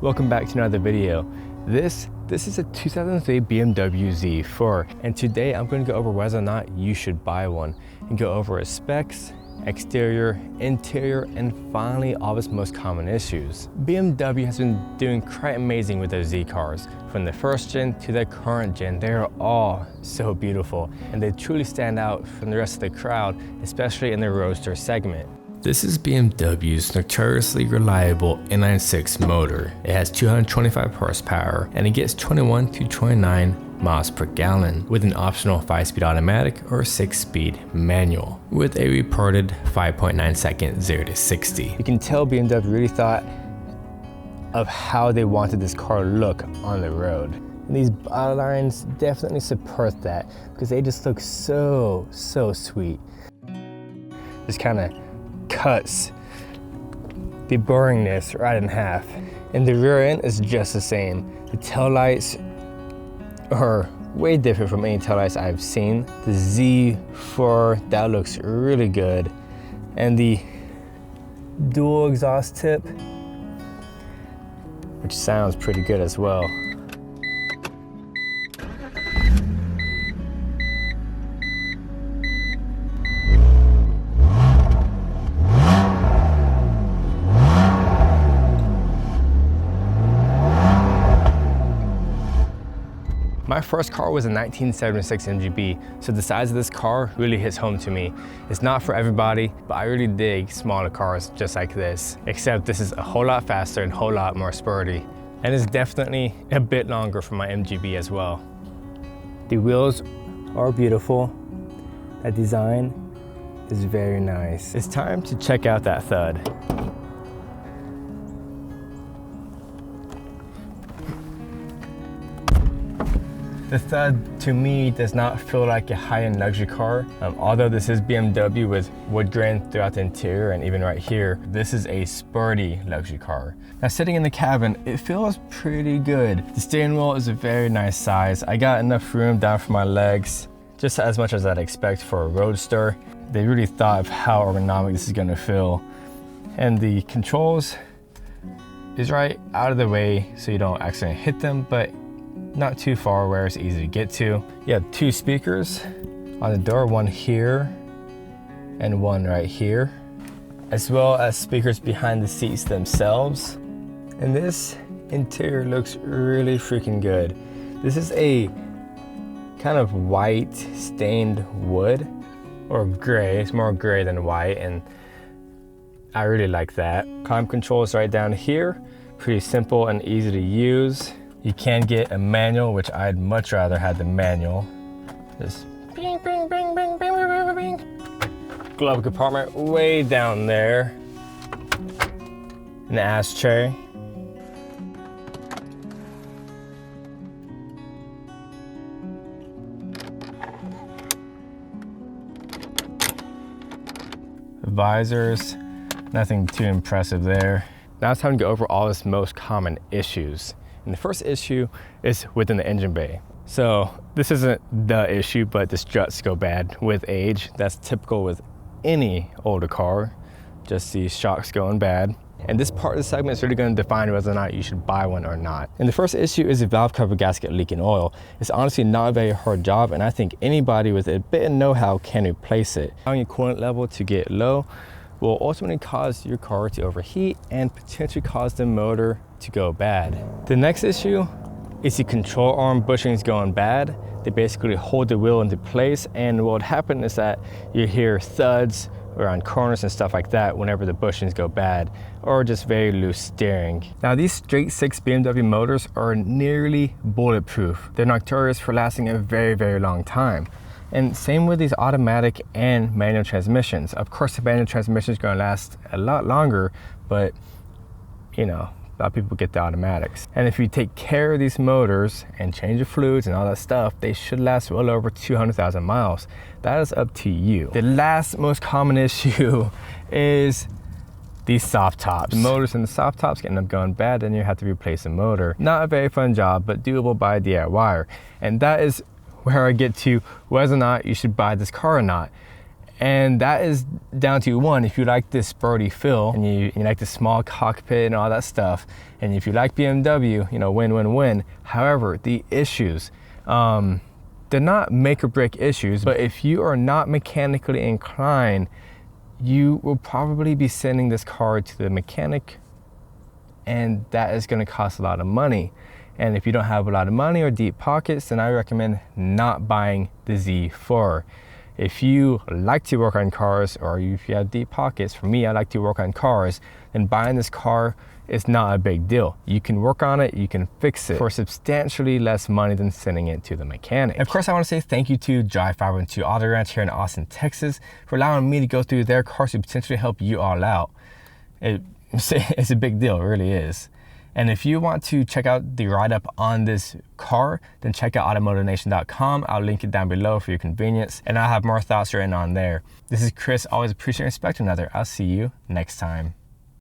Welcome back to another video. This is a 2003 BMW Z4, and today I'm going to go over whether or not you should buy one and go over its specs, exterior, interior, and finally all of its most common issues. BMW has been doing quite amazing with their Z cars. From the first gen to the current gen, they are all so beautiful and they truly stand out from the rest of the crowd, especially in the roadster segment. This is BMW's notoriously reliable E86 motor. It has 225 horsepower and it gets 21 to 29 miles per gallon with an optional 5-speed automatic or 6-speed manual with a reported 5.9 second 0 to 60. You can tell BMW really thought of how they wanted this car to look on the road. And these body lines definitely support that because they just look so sweet. Just kind of cuts the boringness right in half. And the rear end is just the same. The taillights are way different from any taillights I've seen. The Z4, that looks really good. And the dual exhaust tip, which sounds pretty good as well. My first car was a 1976 MGB, so the size of this car really hits home to me. It's not for everybody, but I really dig smaller cars just like this, except this is a whole lot faster and a whole lot more sporty. And it's definitely a bit longer for my MGB as well. The wheels are beautiful. That design is very nice. It's time to check out that thud. The thud, to me, does not feel like a high-end luxury car. Although this is BMW with wood grain throughout the interior and even right here, this is a sporty luxury car. Now, sitting in the cabin, it feels pretty good. The steering wheel is a very nice size. I got enough room down for my legs, just as much as I'd expect for a roadster. They really thought of how ergonomic this is gonna feel. And the controls is right out of the way so you don't accidentally hit them, but not too far where it's easy to get to. You have 2 speakers on the door, one here and one right here, as well as speakers behind the seats themselves. And this interior looks really freaking good. This is a kind of white stained wood, or gray. It's more gray than white, and I really like that. Climate control is right down here. Pretty simple and easy to use. You can get a manual, which I'd much rather have the manual. Just bing, bing, bing, bing, bing, bing, bing. Glove compartment way down there. An ashtray. Visors, nothing too impressive there. Now it's time to go over all its most common issues. And the first issue is within the engine bay. So this isn't the issue, but the struts go bad with age. That's typical with any older car, just these shocks going bad. And this part of the segment is really going to define whether or not you should buy one or not. And the first issue is the valve cover gasket leaking oil. It's honestly not a very hard job, and I think anybody with a bit of know-how can replace it. Allowing your coolant level to get low will ultimately cause your car to overheat and potentially cause the motor to go bad. The next issue is the control arm bushings going bad. They basically hold the wheel into place, and what would happen is that you hear thuds around corners and stuff like that whenever the bushings go bad, or just very loose steering. Now, these straight 6 BMW motors are nearly bulletproof. They're notorious for lasting a very long time. And same with these automatic and manual transmissions. Of course, the manual transmission is going to last a lot longer, but you know, a lot of people get the automatics. And if you take care of these motors and change the fluids and all that stuff, they should last well over 200,000 miles. That is up to you. The last most common issue is these soft tops. The motors and the soft tops can end up going bad, then you have to replace the motor. Not a very fun job, but doable by DIY. And that is where I get to whether or not you should buy this car or not. And that is down to one, if you like this sporty feel and you like the small cockpit and all that stuff, and if you like BMW, you know, win. However, the issues, they're not make or break issues, but if you are not mechanically inclined, you will probably be sending this car to the mechanic, and that is going to cost a lot of money. And if you don't have a lot of money or deep pockets, then I recommend not buying the Z4. If you like to work on cars, or if you have deep pockets, for me, I like to work on cars, then buying this car is not a big deal. You can work on it, you can fix it for substantially less money than sending it to the mechanic. And of course, I want to say thank you to Drive 512 Auto Ranch here in Austin, Texas, for allowing me to go through their cars to potentially help you all out. It's a big deal, it really is. And if you want to check out the write-up on this car, then check out AutoMotivation.com. I'll link it down below for your convenience, and I'll have more thoughts written on there. This is Chris, always appreciate and respect another. I'll see you next time.